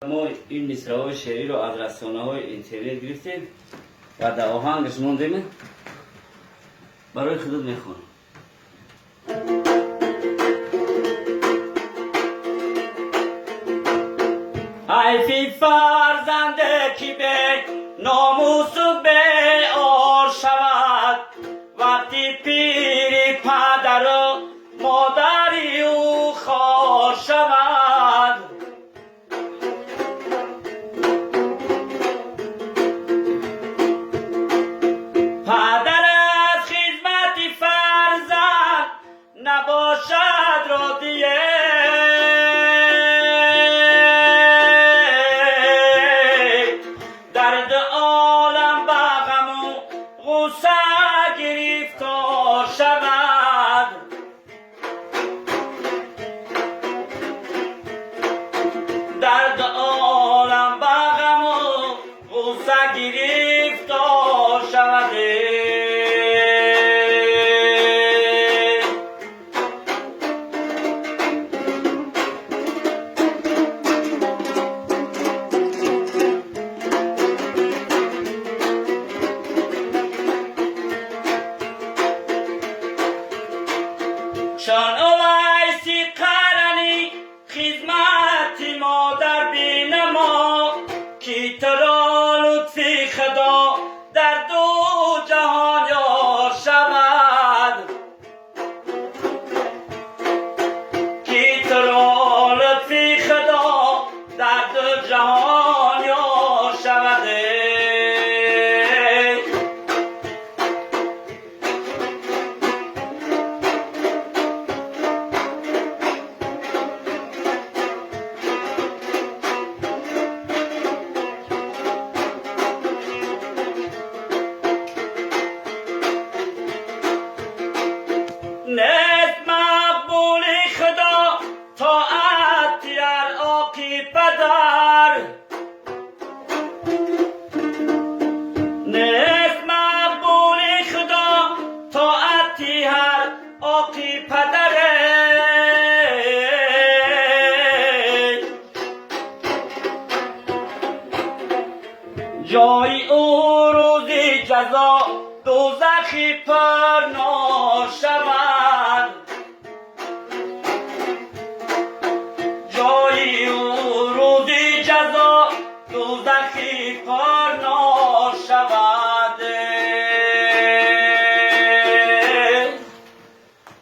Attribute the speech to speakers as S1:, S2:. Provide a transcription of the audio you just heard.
S1: ما این مصرع‌های شعری رو از رسانه‌های اینترنت گرفتیم و در آهنگش موندیم، برای خودت میخونم. ای فی فرزنده کی به ناموس و به آر شود، وقتی پیری پدر و مادری او خوار شود. پدر از خدمت فرزند نباشد راضیه، درد عالم به غم و غصه گرفتار شود. درد عالم به غم و غصه گرفتار شود. چون اویسی قرنی خدمت مادر بینما، کی تو را لطفی خدا در دو جهان یار شود. کی تو را لطفی خدا در دو جهان یار شود. نیست مقبول خدا طاعت هر آقی پدر، نیست مقبول خدا طاعت هر آقی پدر. جای او روزی جزا دوزخی پرنار شود. جای او روزی جزا دوزخی